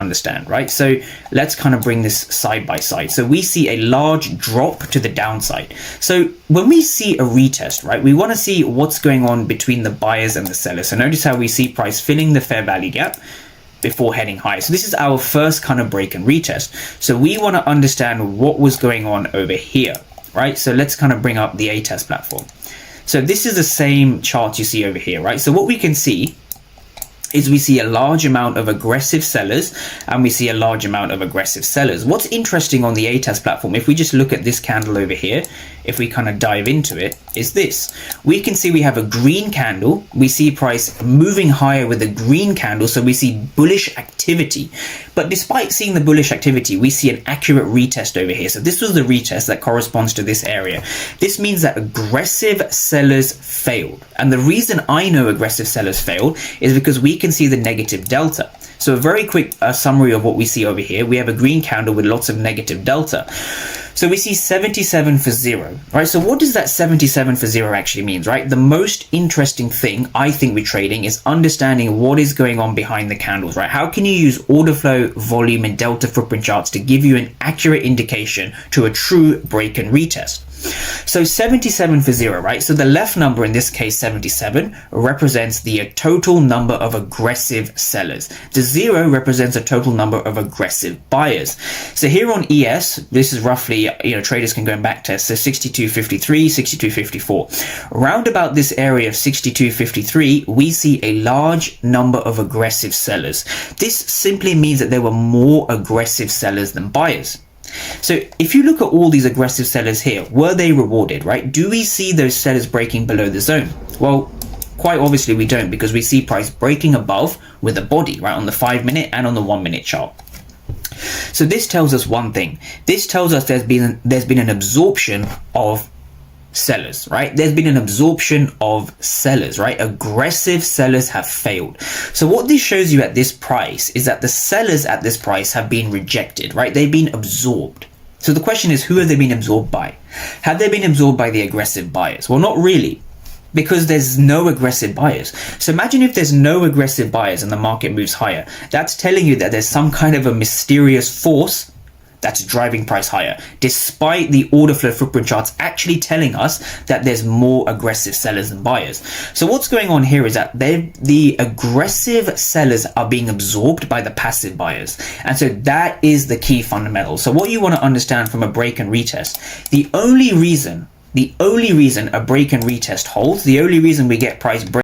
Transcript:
understand, right? So let's kind of bring this side by side. So we see a large drop to the downside. So when we see a retest, right, we want to see what's going on between the buyers and the sellers. So notice how we see price filling the fair value gap before heading high. So this is our first kind of break and retest. So we want to understand what was going on over here, right? So let's kind of bring up the ATAS platform. So this is the same chart you see over here, right? So what we can see is we see a large amount of aggressive sellers and we see a large amount of aggressive sellers. What's interesting on the ATAS platform, if we just look at this candle over here, if we kind of dive into it, is this. We can see we have a green candle. We see price moving higher with a green candle. So we see bullish activity. But despite seeing the bullish activity, we see an accurate retest over here. So this was the retest that corresponds to this area. This means that aggressive sellers failed. And the reason I know aggressive sellers failed is because we can see the negative delta. So a very quick summary of what we see over here. We have a green candle with lots of negative delta. So we see 77 for 0, right? So what does that 77 for 0 actually means, right? The most interesting thing I think with trading is understanding what is going on behind the candles, right? How can you use order flow, volume, and delta footprint charts to give you an accurate indication to a true break and retest? So 77 for 0, right? So the left number, in this case 77, represents the total number of aggressive sellers. The 0 represents a total number of aggressive buyers. So here on ES, this is roughly, traders can go and back test. So 62.53, 62.54. Round about this area of 62.53, we see a large number of aggressive sellers. This simply means that there were more aggressive sellers than buyers. So if you look at all these aggressive sellers here, were they rewarded, right? Do we see those sellers breaking below the zone? Well, quite obviously we don't, because we see price breaking above with a body, right, on the 5-minute and on the 1-minute chart. So this tells us one thing. This tells us there's been an absorption of sellers, right? There's been an absorption of sellers, right? Aggressive sellers have failed. So what this shows you at this price is that the sellers at this price have been rejected, right? They've been absorbed. So the question is, who have they been absorbed by? Have they been absorbed by the aggressive buyers? Well, not really, because there's no aggressive buyers. So imagine if there's no aggressive buyers and the market moves higher. That's telling you that there's some kind of a mysterious force that's driving price higher, despite the order flow footprint charts actually telling us that there's more aggressive sellers than buyers. So what's going on here is that the aggressive sellers are being absorbed by the passive buyers. And so that is the key fundamental. So what you want to understand from a break and retest, the only reason a break and retest holds, the only reason we get price break